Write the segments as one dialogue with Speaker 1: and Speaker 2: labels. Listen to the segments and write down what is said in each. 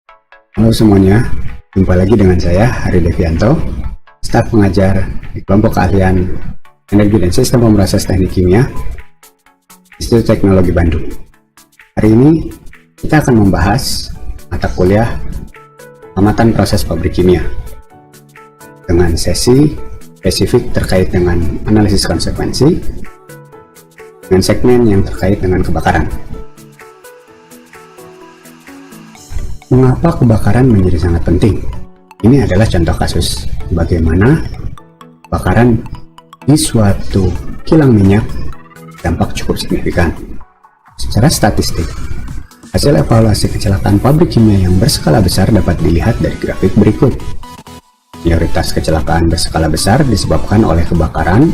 Speaker 1: Halo semuanya, jumpa lagi dengan saya Hari Devianto, staf pengajar di kelompok keahlian Energi dan Sistem Pemroses Teknik Kimia, Institut Teknologi Bandung. Hari ini kita akan membahas mata kuliah Pengamatan Proses Pabrik Kimia dengan sesi spesifik terkait dengan analisis konsekuensi dengan segmen yang terkait dengan kebakaran. Mengapa kebakaran menjadi sangat penting? Ini adalah contoh kasus bagaimana kebakaran di suatu kilang minyak dampak cukup signifikan. Secara statistik, hasil evaluasi kecelakaan pabrik kimia yang berskala besar dapat dilihat dari grafik berikut. Mayoritas kecelakaan berskala besar disebabkan oleh kebakaran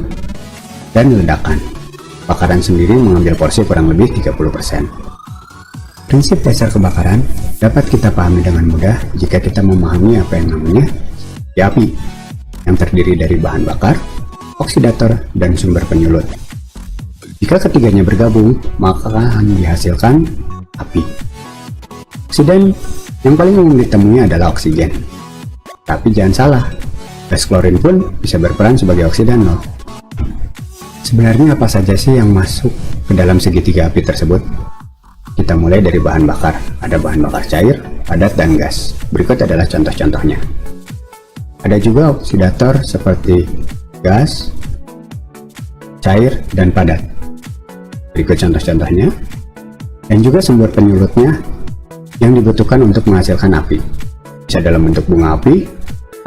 Speaker 1: dan ledakan. Kebakaran sendiri mengambil porsi kurang lebih 30%. Prinsip dasar kebakaran dapat kita pahami dengan mudah jika kita memahami apa yang namanya api, yang terdiri dari bahan bakar, oksidator, dan sumber penyulut. Jika ketiganya bergabung, maka akan dihasilkan api. Oksidan yang paling umum ditemui adalah oksigen. Tapi jangan salah, gas klorin pun bisa berperan sebagai oksidan loh. Sebenarnya apa saja sih yang masuk ke dalam segitiga api tersebut? Kita mulai dari bahan bakar. Ada bahan bakar cair, padat, dan gas. Berikut adalah contoh-contohnya. Ada juga oksidator seperti gas, cair, dan padat. Berikut contoh-contohnya. Dan juga sumber penyulutnya yang dibutuhkan untuk menghasilkan api. Bisa dalam bentuk bunga api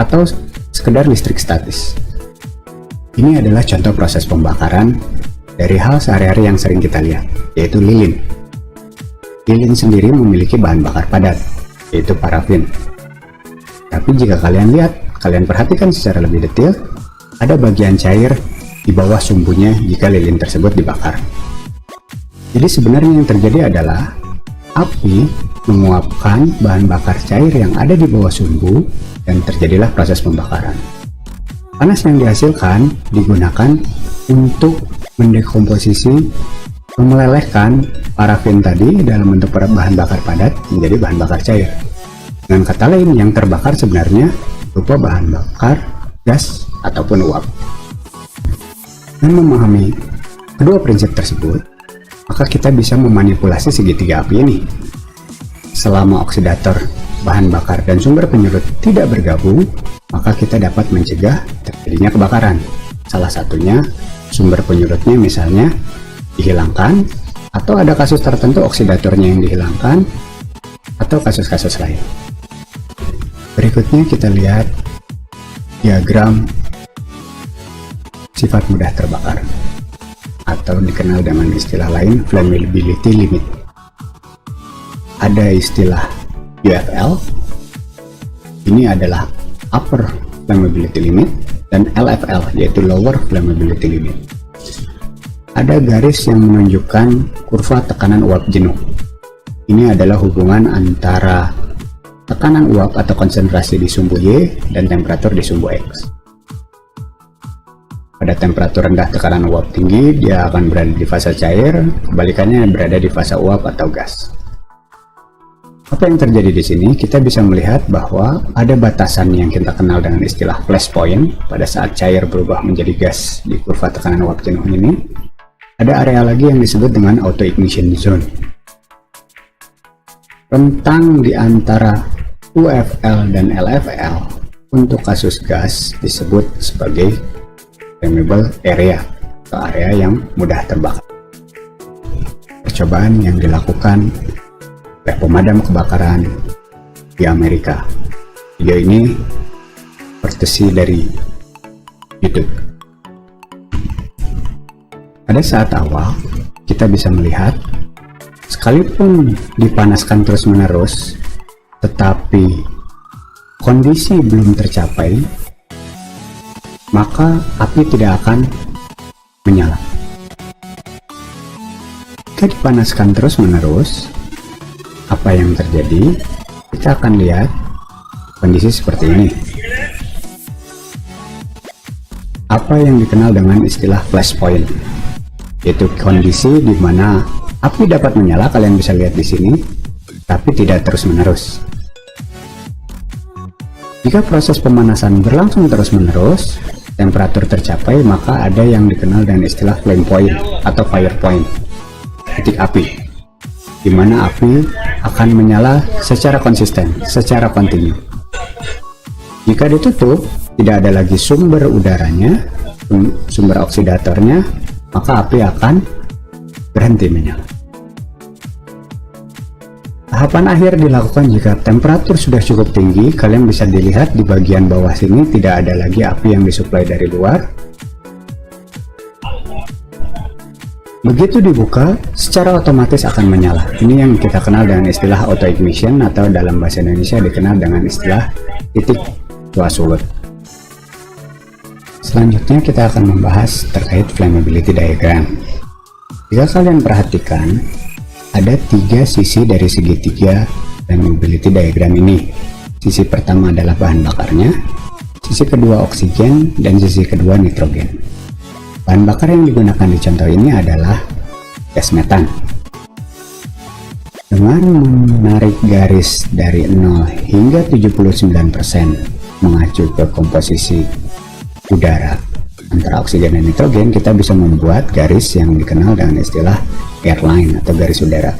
Speaker 1: atau sekedar listrik statis. Ini adalah contoh proses pembakaran dari hal sehari-hari yang sering kita lihat, yaitu lilin. Lilin sendiri memiliki bahan bakar padat, yaitu parafin. Tapi jika kalian perhatikan secara lebih detail, ada bagian cair di bawah sumbunya jika lilin tersebut dibakar. Jadi sebenarnya yang terjadi adalah api menguapkan bahan bakar cair yang ada di bawah sumbu dan terjadilah proses pembakaran. Panas yang dihasilkan digunakan untuk mendekomposisi, melelehkan parafin tadi dalam bentuk bahan bakar padat menjadi bahan bakar cair. Dengan kata lain, yang terbakar sebenarnya berupa bahan bakar, gas, ataupun uap. Dengan memahami kedua prinsip tersebut, maka kita bisa memanipulasi segitiga api ini. Selama oksidator, bahan bakar, dan sumber penyulut tidak bergabung, maka kita dapat mencegah terjadinya kebakaran. Salah satunya sumber penyulutnya misalnya dihilangkan, atau ada kasus tertentu oksidatornya yang dihilangkan, atau kasus-kasus lain. Berikutnya kita lihat diagram sifat mudah terbakar, atau dikenal dengan istilah lain flammability limit. Ada istilah UFL, ini adalah upper flammability limit, dan LFL, yaitu lower flammability limit. Ada garis yang menunjukkan kurva tekanan uap jenuh. Ini adalah hubungan antara tekanan uap atau konsentrasi di sumbu Y dan temperatur di sumbu X. Pada temperatur rendah tekanan uap tinggi, dia akan berada di fase cair, kebalikannya berada di fase uap atau gas. Apa yang terjadi di sini? Kita bisa melihat bahwa ada batasan yang kita kenal dengan istilah flash point pada saat cair berubah menjadi gas di kurva tekanan uap jenuh ini. Ada area lagi yang disebut dengan auto ignition zone. Rentang di antara UFL dan LFL untuk kasus gas disebut sebagai flammable area atau area yang mudah terbakar. Percobaan yang dilakukan oleh pemadam kebakaran di Amerika. Video ini versi dari YouTube. Pada saat awal, kita bisa melihat sekalipun dipanaskan terus-menerus, tetapi kondisi belum tercapai, maka api tidak akan menyala. Jika dipanaskan terus-menerus, apa yang terjadi? Kita akan lihat kondisi seperti ini. Apa yang dikenal dengan istilah flash point, yaitu kondisi di mana api dapat menyala, kalian bisa lihat di sini, tapi tidak terus-menerus. Jika proses pemanasan berlangsung terus-menerus, temperatur tercapai, maka ada yang dikenal dengan istilah flame point atau fire point, titik api, di mana api akan menyala secara konsisten, secara kontinu. Jika ditutup, tidak ada lagi sumber udaranya, sumber oksidatornya, maka api akan berhenti menyala. Tahapan akhir dilakukan jika temperatur sudah cukup tinggi. Kalian bisa dilihat di bagian bawah sini tidak ada lagi api yang disuplai dari luar. Begitu dibuka, secara otomatis akan menyala. Ini yang kita kenal dengan istilah auto ignition, atau dalam bahasa Indonesia dikenal dengan istilah titik tuas sulut. Selanjutnya kita akan membahas terkait flammability diagram. Jika kalian perhatikan, ada 3 sisi dari segitiga flammability diagram ini. Sisi pertama adalah bahan bakarnya, sisi kedua oksigen, dan sisi kedua nitrogen. Bahan bakar yang digunakan di contoh ini adalah gas metan. Dengan menarik garis dari 0 hingga 79% mengacu ke komposisi udara antara oksigen dan nitrogen, kita bisa membuat garis yang dikenal dengan istilah airline atau garis udara.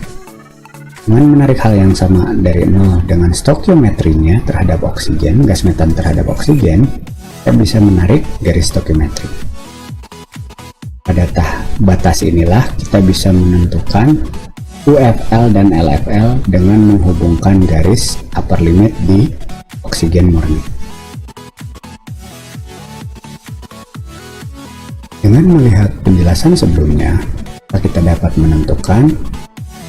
Speaker 1: Dengan menarik hal yang sama dari 0 dengan stokiometrinya terhadap oksigen, gas metan terhadap oksigen, kita bisa menarik garis stokiometri. Pada batas inilah kita bisa menentukan UFL dan LFL dengan menghubungkan garis upper limit di oksigen murni. Dengan melihat penjelasan sebelumnya, kita dapat menentukan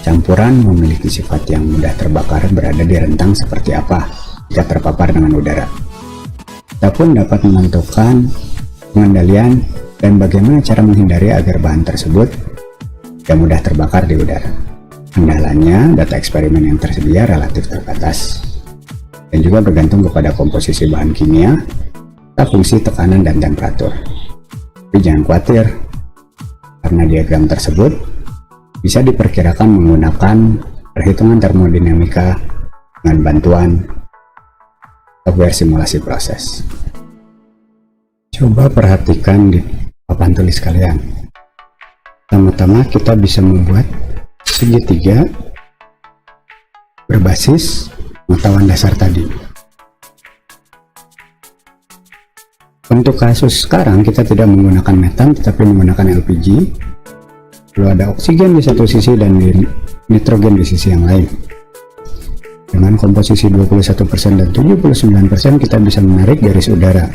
Speaker 1: campuran memiliki sifat yang mudah terbakar berada di rentang seperti apa jika terpapar dengan udara. Kita pun dapat menentukan pengendalian dan bagaimana cara menghindari agar bahan tersebut tidak mudah terbakar di udara. Kendalanya, data eksperimen yang tersedia relatif terbatas dan juga bergantung kepada komposisi bahan kimia, fungsi tekanan dan temperatur. Tapi jangan khawatir, karena diagram tersebut bisa diperkirakan menggunakan perhitungan termodinamika dengan bantuan software simulasi proses. Coba perhatikan di papan tulis kalian. Pertama-tama kita bisa membuat segitiga berbasis pengetahuan dasar tadi. Untuk kasus sekarang kita tidak menggunakan metan tetapi menggunakan LPG. Lalu ada oksigen di satu sisi dan nitrogen di sisi yang lain. Dengan komposisi 21% dan 79% kita bisa menarik garis udara.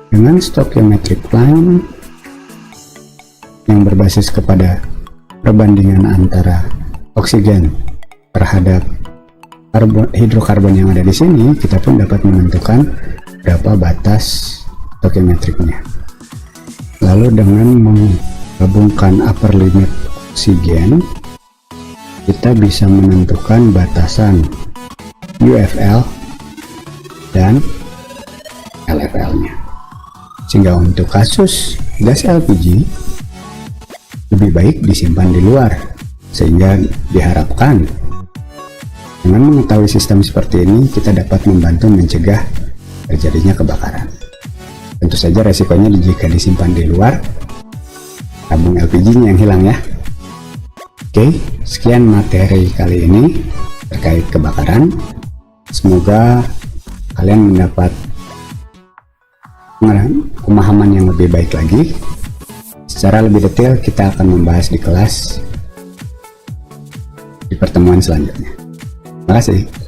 Speaker 1: Dengan stoichiometric line yang berbasis kepada perbandingan antara oksigen terhadap hidrokarbon yang ada di sini, kita pun dapat menentukan berapa batas stoichiometriknya. Lalu dengan menggabungkan upper limit oksigen, kita bisa menentukan batasan UFL dan LFL-nya. Sehingga untuk kasus gas LPG lebih baik disimpan di luar, sehingga diharapkan dengan mengetahui sistem seperti ini kita dapat membantu mencegah terjadinya kebakaran. Tentu saja resikonya jika disimpan di luar, tabung LPG-nya yang hilang ya. Oke, sekian materi kali ini terkait kebakaran. Semoga kalian mendapat pemahaman yang lebih baik lagi. Secara lebih detail kita akan membahas di kelas di pertemuan selanjutnya. Terima kasih.